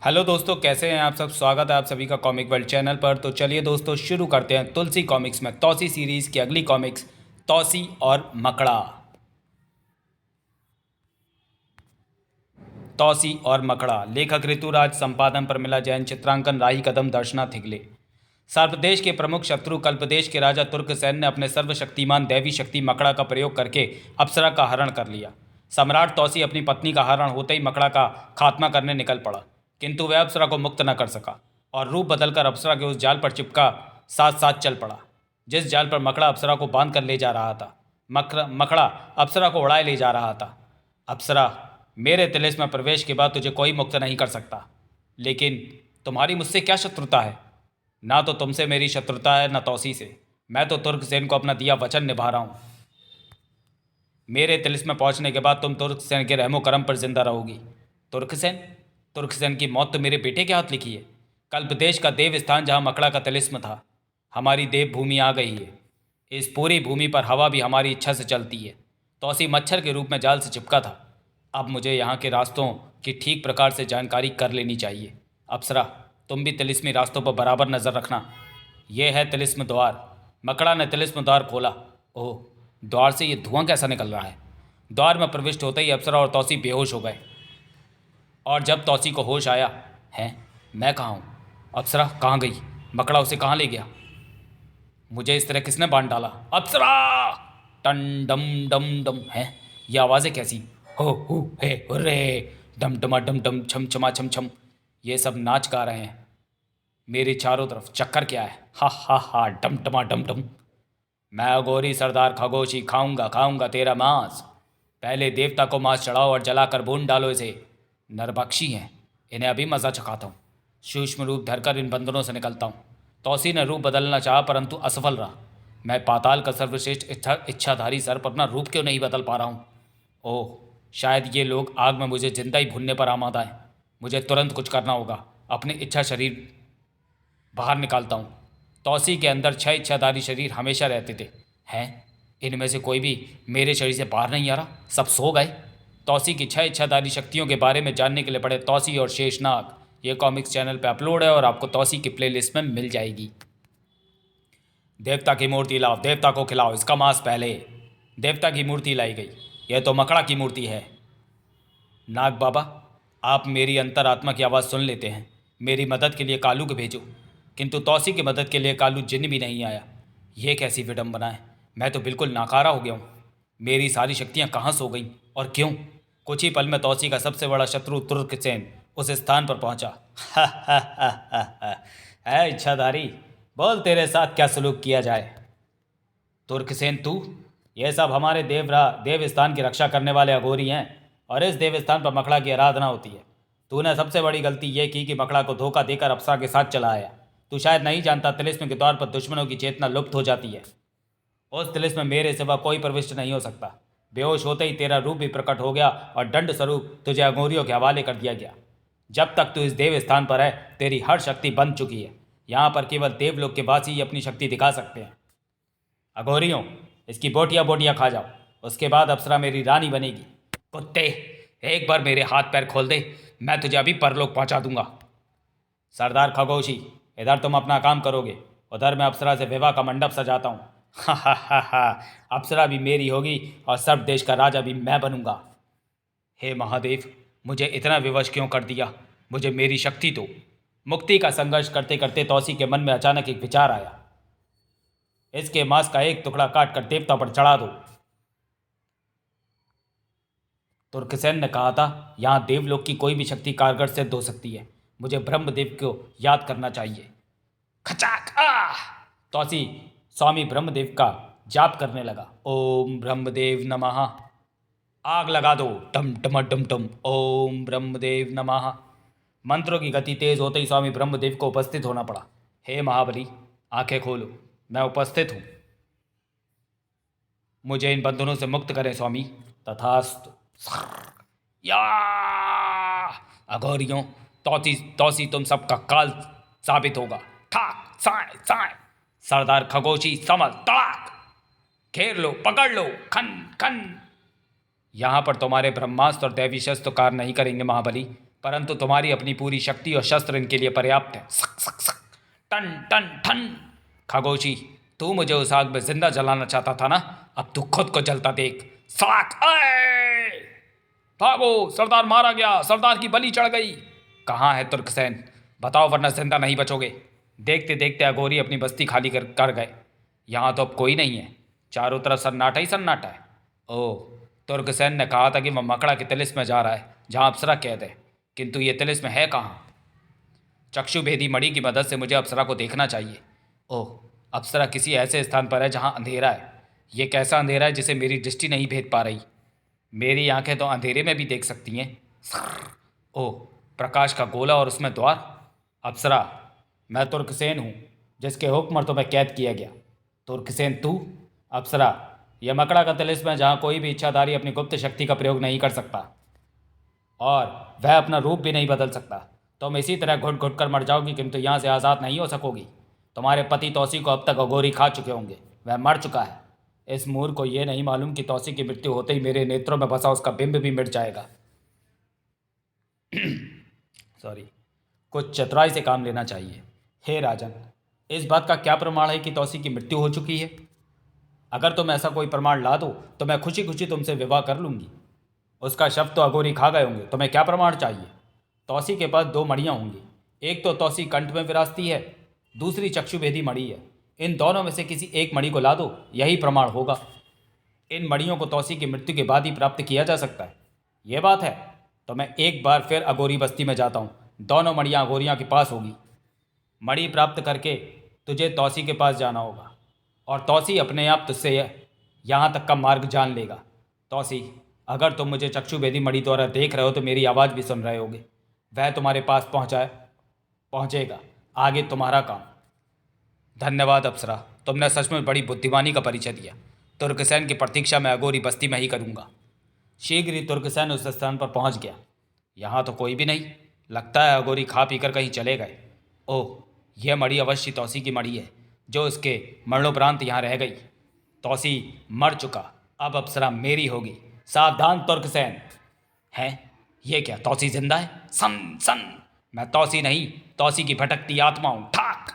Hello दोस्तों, कैसे हैं आप सब। स्वागत है आप सभी का कॉमिक वर्ल्ड चैनल पर। तो चलिए दोस्तों, शुरू करते हैं तुलसी कॉमिक्स में तौसी सीरीज़ की अगली कॉमिक्स, तौसी और मकड़ा। तौसी और मकड़ा, लेखक ऋतुराज, संपादन प्रमिला जैन, चित्रांकन राही कदम, दर्शना थिगले। सर्पदेश के प्रमुख शत्रु कल्पदेश के राजा तुर्कसेन ने अपने सर्वशक्तिमान दैवी शक्ति मकड़ा का प्रयोग करके अप्सरा का हरण कर लिया। सम्राट तौसी अपनी पत्नी का हरण होते ही मकड़ा का खात्मा करने निकल पड़ा, किंतु वह अप्सरा को मुक्त न कर सका और रूप बदलकर अप्सरा के उस जाल पर चिपका साथ साथ चल पड़ा जिस जाल पर मकड़ा अप्सरा को बांध कर ले जा रहा था। मकड़ा अप्सरा को उड़ाए ले जा रहा था। अप्सरा, मेरे तिलिस्म में प्रवेश के बाद तुझे कोई मुक्त नहीं कर सकता। लेकिन तुम्हारी मुझसे क्या शत्रुता है? ना तो तुमसे मेरी शत्रुता है, न तौसी से। मैं तो तुर्कसेन को अपना दिया वचन निभा रहा हूँ। मेरे तिलिस्म में पहुंचने के बाद तुम तुर्कसेन के रहमो करम पर जिंदा रहोगी। तुर्कसेन? तुर्कसेन की मौत तो मेरे बेटे के हाथ लिखी है। कल्पदेश का देव स्थान जहाँ मकड़ा का तिलिस्म था, हमारी देव भूमि आ गई है। इस पूरी भूमि पर हवा भी हमारी इच्छा से चलती है। तौसी मच्छर के रूप में जाल से चिपका था। अब मुझे यहाँ के रास्तों की ठीक प्रकार से जानकारी कर लेनी चाहिए। अप्सरा, तुम भी तिलिस्मी रास्तों पर बराबर नज़र रखना। यह है तिलिस्म द्वार। मकड़ा ने तिलिस्म द्वार खोला। ओह, द्वार से ये धुआं कैसा निकल रहा है? द्वार में प्रविष्ट होते ही अप्सरा और तौसी बेहोश हो गए। और जब तौसी को होश आया, है मैं कहाँ हूँ? अप्सरा कहाँ गई? मकड़ा उसे कहाँ ले गया? मुझे इस तरह किसने बांध डाला? अप्सरा! टन डम डम डम। है ये आवाज़ें कैसी? हो हु हे हुर्रे, डम डमा डम डम, छम छमा छम छम। ये सब नाच गा रहे हैं। मेरे चारों तरफ चक्कर क्या है? हा हा हा, डम डमा डम डम। मैं अघोरी सरदार खगोशी खाऊंगा खाऊंगा तेरा मांस। पहले देवता को मांस चढ़ाओ और जलाकर भून डालो इसे। नरभक्षी हैं, इन्हें अभी मज़ा चखाता हूँ। सूक्ष्म रूप धरकर इन बंधनों से निकलता हूँ। तौसी ने रूप बदलना चाहा परंतु असफल रहा। मैं पाताल का सर्वश्रेष्ठ इच्छाधारी सर्प अपना रूप क्यों नहीं बदल पा रहा हूँ? ओह, शायद ये लोग आग में मुझे जिंदा ही भूनने पर आमादा है। मुझे तुरंत कुछ करना होगा। अपने इच्छा शरीर बाहर निकालता हूँ। तौसी के अंदर 6 इच्छाधारी शरीर हमेशा रहते थे। हैं, इनमें से कोई भी मेरे शरीर से बाहर नहीं आ रहा। सब सो गए। तौसी की 6 इच्छाधारी शक्तियों के बारे में जानने के लिए पढ़े तौसी और शेषनाग। ये कॉमिक्स चैनल पे अपलोड है और आपको तौसी की प्लेलिस्ट में मिल जाएगी। देवता की मूर्ति लाओ, देवता को खिलाओ इसका मांस पहले। देवता की मूर्ति लाई गई। यह तो मकड़ा की मूर्ति है। नाग बाबा, आप मेरी अंतरात्मा की आवाज़ सुन लेते हैं। मेरी मदद के लिए कालू को भेजो। किंतु तौसी की मदद के लिए कालू जिन्न भी नहीं आया। यह कैसी विडंबना है? मैं तो बिल्कुल नाकारा हो गया हूँ। मेरी सारी शक्तियाँ कहाँ सो गईं और क्यों? कुछ ही पल में तौसी का सबसे बड़ा शत्रु तुर्कसेन उस स्थान पर पहुंचा। हा हा हा हा हा। है इच्छाधारी, बोल तेरे साथ क्या सलूक किया जाए। तुर्कसेन तू? यह सब हमारे देव स्थान की रक्षा करने वाले अघोरी हैं और इस देव स्थान पर मकड़ा की आराधना होती है। तूने सबसे बड़ी गलती यह की कि मकड़ा को धोखा देकर अप्सरा के साथ चला आया। तू शायद नहीं जानता, तिलिस्म के तौर पर दुश्मनों की चेतना लुप्त हो जाती है। उस तिलिस्म में मेरे सिवा कोई प्रविष्ट नहीं हो सकता। बेहोश होते ही तेरा रूप भी प्रकट हो गया और दंड स्वरूप तुझे अघोरियों के हवाले कर दिया गया। जब तक तू इस देव स्थान पर है, तेरी हर शक्ति बंद चुकी है। यहाँ पर केवल देवलोक के वासी ही अपनी शक्ति दिखा सकते हैं। अघोरियों, इसकी बोटियां बोटियां खा जाओ, उसके बाद अप्सरा मेरी रानी बनेगी। कुत्ते, एक बार मेरे हाथ पैर खोल दे, मैं तुझे अभी परलोक पहुंचा दूंगा। सरदार खगोशी, इधर तुम अपना काम करोगे, उधर मैं अप्सरा से विवाह का मंडप सजाता हूँ। हा हा हा हा, अप्सरा भी मेरी होगी और सर्प देश का राजा भी मैं बनूंगा। हे महादेव, मुझे इतना विवश क्यों कर दिया? मुझे मेरी शक्ति दो। मुक्ति का संघर्ष करते करते तौसी के मन में अचानक एक विचार आया। इसके मांस का एक टुकड़ा काट कर देवता पर चढ़ा दो। तुर्कसेन ने कहा था, यहाँ देवलोक की कोई भी शक्ति कारगर सिद्ध हो सकती है। मुझे ब्रह्मदेव को याद करना चाहिए। खचाक! तौसी स्वामी ब्रह्मदेव का जाप करने लगा। ओम ब्रह्मदेव नमः। आग लगा दो, टम टम डम टम। ओम ब्रह्मदेव नमः। मंत्रों की गति तेज होते ही स्वामी ब्रह्मदेव को उपस्थित होना पड़ा। हे महाबली, आंखें खोलो, मैं उपस्थित हूँ। मुझे इन बंधनों से मुक्त करें स्वामी। तथास्तु। या अघोरियों, तौसी तौसी तुम सबका काल साबित होगा। ठाक साए साए। सरदार खगोशी समझ तड़ाक। घेर लो, पकड़ लो, खन खन। यहाँ पर तुम्हारे ब्रह्मास्त्र और दैवी शस्त्र कार्य नहीं करेंगे महाबली। परंतु तुम्हारी अपनी पूरी शक्ति और शस्त्र इनके लिए पर्याप्त है। सक सक सक, टन टन टन। खगोशी, तू मुझे उस आग में जिंदा जलाना चाहता था ना, अब तू खुद को जलता देख। सड़क, अये! भागो, सरदार मारा गया, सरदार की बलि चढ़ गई। कहाँ है तुर्कसेन, बताओ वरना जिंदा नहीं बचोगे। देखते देखते अघोरी अपनी बस्ती खाली कर गए। यहाँ तो अब कोई नहीं है, चारों तरफ सन्नाटा ही सन्नाटा है। ओह, तुर्कसेन ने कहा था कि वह मकड़ा के तिलिस्म में जा रहा है जहाँ अप्सरा कैद है, किंतु ये तिलिस्म है कहाँ? चक्षुभेदी मणि की मदद से मुझे अप्सरा को देखना चाहिए। ओह, अप्सरा किसी ऐसे स्थान पर है जहाँ अंधेरा है। ये कैसा अंधेरा है जिसे मेरी दृष्टि नहीं भेद पा रही? मेरी आंखें तो अंधेरे में भी देख सकती हैं। ओह, प्रकाश का गोला और उसमें द्वार। अप्सरा, मैं तुर्कसेन हूँ, जिसके हुक्म तो मैं कैद किया गया। तुर्कसेन तू? अप्सरा, यह मकड़ा का तिलिस्म है जहाँ कोई भी इच्छाधारी अपनी गुप्त शक्ति का प्रयोग नहीं कर सकता और वह अपना रूप भी नहीं बदल सकता। तुम इसी तरह घुट घुट कर मर जाओगी, किंतु यहाँ से आज़ाद नहीं हो सकोगी। तुम्हारे पति तौसी को अब तक अघोरी खा चुके होंगे, वह मर चुका है। इस मूर्ख को यह नहीं मालूम कि तौसी की मृत्यु होते ही मेरे नेत्रों में बसा उसका बिंब भी मिट जाएगा। सॉरी, कुछ चतुराई से काम लेना चाहिए। हे राजन, इस बात का क्या प्रमाण है कि तौसी की मृत्यु हो चुकी है? अगर तुम ऐसा कोई प्रमाण ला दो तो मैं खुशी खुशी तुमसे विवाह कर लूँगी। उसका शव तो अघोरी खा गए होंगे, तुम्हें क्या प्रमाण चाहिए? तौसी के पास 2 मणियाँ होंगी, एक तो तौसी कंठ में विराजती है, दूसरी चक्षुभेदी मणि है। इन दोनों में से किसी एक मणि को ला दो, यही प्रमाण होगा। इन मणियों को तौसी की मृत्यु के बाद ही प्राप्त किया जा सकता है। ये बात है तो मैं एक बार फिर अघोरी बस्ती में जाता हूँ। दोनों मणियाँ अघोरियाँ के पास होगी। मणि प्राप्त करके तुझे तौसी के पास जाना होगा और तौसी अपने आप तुझसे यहाँ तक का मार्ग जान लेगा। तौसी, अगर तुम मुझे चक्षुभेदी मणि द्वारा देख रहे हो तो मेरी आवाज़ भी सुन रहे होगे। वह तुम्हारे पास पहुँचेगा। आगे तुम्हारा काम। धन्यवाद अप्सरा, तुमने सचमुच बड़ी बुद्धिमानी का परिचय दिया। तुर्कसेन की प्रतीक्षा मैं अघोरी बस्ती में ही करूँगा। शीघ्र ही तुर्कसेन उस स्थान पर पहुँच गया। यहाँ तो कोई भी नहीं, लगता है अघोरी खा पीकर कहीं चले गए। ओह, यह मणि अवश्य तौसी की मणि है जो उसके मरणोपरांत यहाँ रह गई। तौसी मर चुका, अब अप्सरा मेरी होगी। सावधान तुर्कसेन। हैं, ये क्या तौसी जिंदा है? सन सन, मैं तौसी नहीं, तौसी की भटकती आत्मा हूँ। ठाक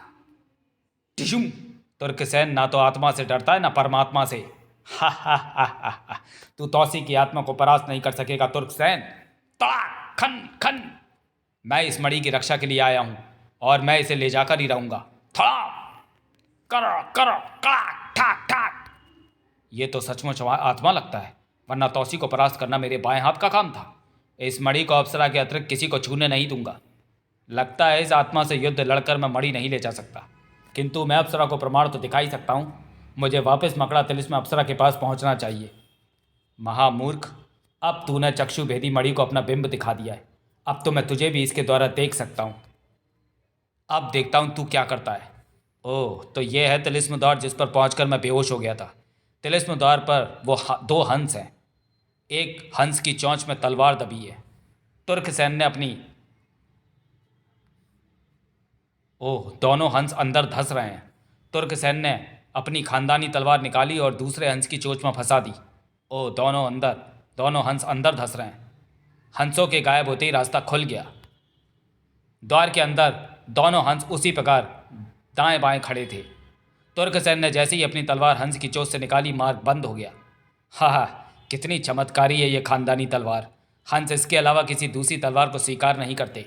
टिशुम। तुर्कसेन ना तो आत्मा से डरता है ना परमात्मा से। हा हा हा हा हा, तू तौसी की आत्मा को परास्त नहीं कर सकेगा तुर्कसेन। तड़ाक खन खन। मैं इस मणि की रक्षा के लिए आया हूँ और मैं इसे ले जाकर ही रहूँगा। थड़ा करो करो कड़ाक ठाक ठाक। ये तो सचमुच आत्मा लगता है, वरना तौसी को परास्त करना मेरे बाएं हाथ का काम था। इस मणि को अप्सरा के अतिरिक्त किसी को छूने नहीं दूंगा। लगता है इस आत्मा से युद्ध लड़कर मैं मणि नहीं ले जा सकता, किंतु मैं अप्सरा को प्रमाण तो दिखा ही सकता हूँ। मुझे वापस मकड़ा तिलिस्म अप्सरा के पास पहुँचना चाहिए। महामूर्ख, अब तूने चक्षुभेदी मणि को अपना बिंब दिखा दिया है, अब तो मैं तुझे भी इसके द्वारा देख सकता हूँ। अब देखता हूँ तू क्या करता है। ओह, तो ये है तिलिस्म द्वार जिस पर पहुँचकर मैं बेहोश हो गया था। तिलिस्म द्वार पर वो 2 हंस हैं। एक हंस की चोंच में तलवार दबी है। तुर्कसेन ने अपनी ओह, दोनों हंस अंदर धंस रहे हैं। तुर्कसेन ने अपनी खानदानी तलवार निकाली और दूसरे हंस की चोंच में फंसा दी। ओह, दोनों हंस अंदर धंस रहे हैं। हंसों के गायब होते ही रास्ता खुल गया। द्वार के अंदर दोनों हंस उसी प्रकार दाएं बाएं खड़े थे। तुर्कसेन ने जैसे ही अपनी तलवार हंस की चोंच से निकाली, मार्ग बंद हो गया। हा, कितनी चमत्कारी है ये खानदानी तलवार। हंस इसके अलावा किसी दूसरी तलवार को स्वीकार नहीं करते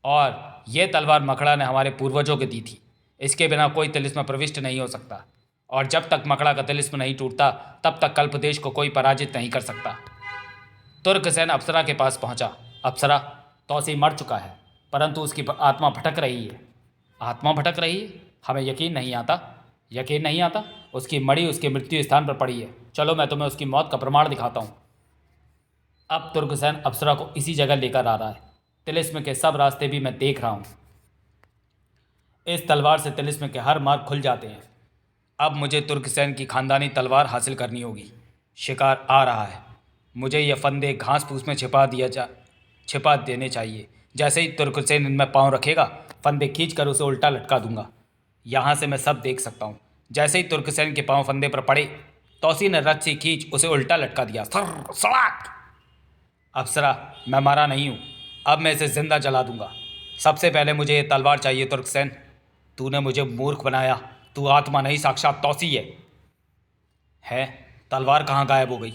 और ये तलवार मकड़ा ने हमारे पूर्वजों को दी थी। इसके बिना कोई तिलिस्म प्रविष्ट नहीं हो सकता और जब तक मकड़ा का तिलिस्म नहीं टूटता तब तक कल्पदेश को कोई पराजित नहीं कर सकता। तुर्कसेन अप्सरा के पास पहुंचा। अप्सरा, तौसी मर चुका है, परंतु उसकी आत्मा भटक रही है। आत्मा भटक रही है? हमें यकीन नहीं आता। उसकी मणि उसके मृत्यु स्थान पर पड़ी है। चलो, मैं तुम्हें उसकी मौत का प्रमाण दिखाता हूँ। अब तुर्कसेन अप्सरा को इसी जगह लेकर आ रहा है। तिलिस्म के सब रास्ते भी मैं देख रहा हूँ। इस तलवार से तिलिस्म के हर मार्ग खुल जाते हैं। अब मुझे तुर्कसेन की खानदानी तलवार हासिल करनी होगी। शिकार आ रहा है। मुझे ये फंदे घास फूस में छिपा देने चाहिए। जैसे ही तुर्कसेन इनमें पाँव रखेगा, फंदे खींचकर उसे उल्टा लटका दूंगा। यहाँ से मैं सब देख सकता हूँ। जैसे ही तुर्कसेन के पाँव फंदे पर पड़े, तौसी ने रस्सी खींच उसे उल्टा लटका दिया। सड़ाक। अप्सरा, मैं मारा नहीं हूँ, अब मैं इसे जिंदा जला दूंगा। सबसे पहले मुझे ये तलवार चाहिए तुर्कसेन। तूने मुझे मूर्ख बनाया। तू आत्मा नहीं, साक्षात तौसी है। तलवार कहाँ गायब हो गई?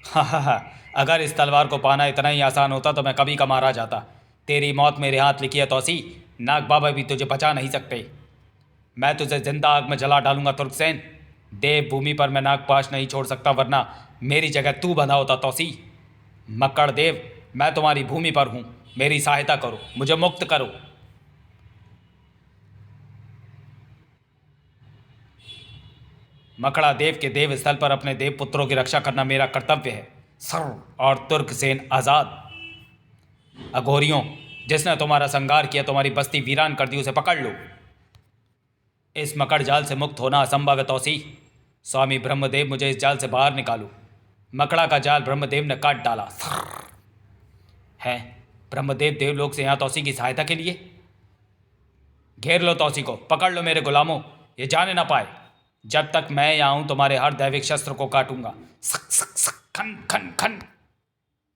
हा, अगर इस तलवार को पाना इतना ही आसान होता तो मैं कभी का मारा जाता। तेरी मौत मेरे हाथ लिखी है तौसी। नाग बाबा भी तुझे बचा नहीं सकते। मैं तुझे जिंदा आग में जला डालूंगा तुर्कसेन। देव भूमि पर मैं नागपाश नहीं छोड़ सकता, वरना मेरी जगह तू बंधा होता तौसी। मक्कड़ देव, मैं तुम्हारी भूमि पर हूँ। मेरी सहायता करो, मुझे मुक्त करो। मकड़ा देव के देव स्थल पर अपने देव पुत्रों की रक्षा करना मेरा कर्तव्य है। सर और तुर्कसेन आजाद। अघोरियों, जिसने तुम्हारा संहार किया, तुम्हारी बस्ती वीरान कर दी, उसे पकड़ लो। इस मकड़ जाल से मुक्त होना असंभव है तौसी। स्वामी ब्रह्मदेव, मुझे इस जाल से बाहर निकालो। मकड़ा का जाल ब्रह्मदेव ने काट डाला। है ब्रह्मदेव देवलोक से यहाँ तौसी की सहायता के लिए। घेर लो तौसी को, पकड़ लो मेरे गुलामों, ये जाने ना पाए। जब तक मैं यहाँ हूं तुम्हारे हर दैविक शस्त्र को काटूंगा। सक सक सक, खन खन खन।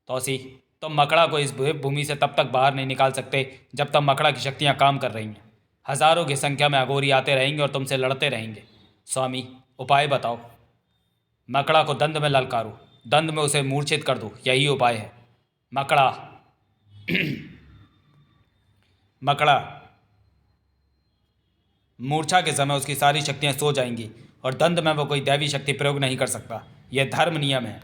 तौसी, तुम मकड़ा को इस भूमि से तब तक बाहर नहीं निकाल सकते जब तक मकड़ा की शक्तियाँ काम कर रही हैं। हजारों की संख्या में अघोरी आते रहेंगे और तुमसे लड़ते रहेंगे। स्वामी, उपाय बताओ। मकड़ा को दंड में ललकारो, दंड में उसे मूर्छित कर दो, यही उपाय है। मकड़ा मकड़ा मूर्छा के समय उसकी सारी शक्तियां सो जाएंगी और दंड में वो कोई दैवी शक्ति प्रयोग नहीं कर सकता। यह धर्म नियम है।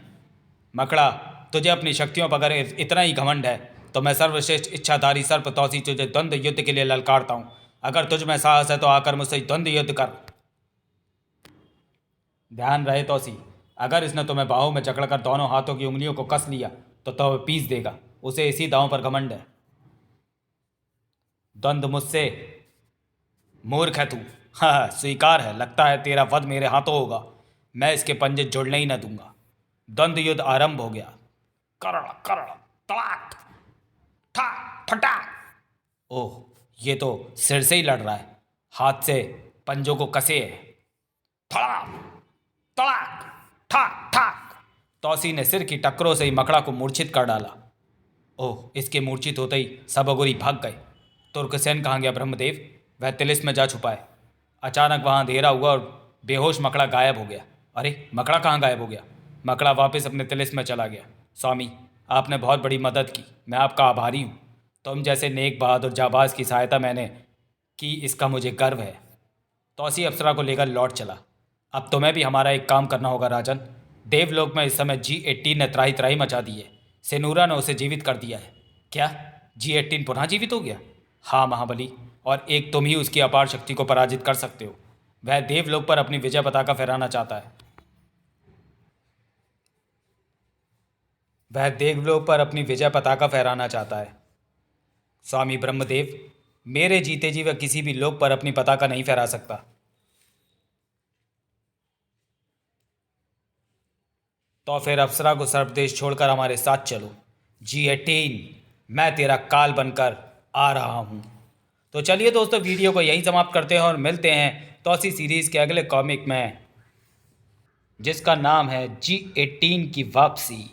मकड़ा, तुझे अपनी शक्तियों पर अगर इतना ही घमंड है तो मैं सर्वश्रेष्ठ इच्छाधारी सर्प तौसी तुझे द्वंद्व युद्ध के लिए ललकारता हूँ। अगर तुझ में साहस है तो आकर मुझसे द्वंद्व युद्ध कर। ध्यान रहे तौसी, अगर इसने तुम्हें बाहों में जकड़कर दोनों हाथों की उंगलियों को कस लिया तो वह पीस देगा। उसे इसी दांव पर घमंड है। द्वंद्व मुझसे? मूर्ख है तू। हाँ, स्वीकार है। लगता है तेरा वध मेरे हाथों होगा। मैं इसके पंजे जुड़ने ही न दूंगा। द्वंद्व युद्ध आरंभ हो गया। करण करण तड़ाक, ठा फटा। ओह, ये तो सिर से ही लड़ रहा है। हाथ से पंजों को कसे है। थड़ा तड़ाक, ठा ठाक। तौसी ने सिर की टक्करों से ही मकड़ा को मूर्छित कर डाला। ओह, इसके मूर्छित होते ही सब अघोरी भाग गए। तुर्कसेन कहाँ गया ब्रह्मदेव? वह तिलिस्म में जा छुपा है। अचानक वहाँ अंधेरा हुआ और बेहोश मकड़ा गायब हो गया। अरे, मकड़ा कहाँ गायब हो गया? मकड़ा वापस अपने तिलिस्म में चला गया। स्वामी, आपने बहुत बड़ी मदद की, मैं आपका आभारी हूँ। तुम जैसे नेक बहादुर जाबाज की सहायता मैंने की, इसका मुझे गर्व है। तौसी अप्सरा को लेकर लौट चला। अब तुम्हें भी हमारा एक काम करना होगा राजन। देवलोक में इस समय G18 ने त्राही त्राही मचा दी है। सेनूरा ने उसे जीवित कर दिया है। क्या G18 पुनः जीवित हो गया? हाँ महाबली, और एक तुम ही उसकी अपार शक्ति को पराजित कर सकते हो। वह देवलोक पर अपनी विजय पताका फहराना चाहता है। वह देवलोक पर अपनी विजय पताका फहराना चाहता है। स्वामी ब्रह्मदेव, मेरे जीते जी वह किसी भी लोक पर अपनी पताका नहीं फहरा सकता। तो फिर अप्सरा को सर्वदेश छोड़कर हमारे साथ चलो। G18, मैं तेरा काल बनकर आ रहा हूँ। तो चलिए दोस्तों, वीडियो को यहीं समाप्त करते हैं और मिलते हैं तौसी सीरीज़ के अगले कॉमिक में, जिसका नाम है G18 की वापसी।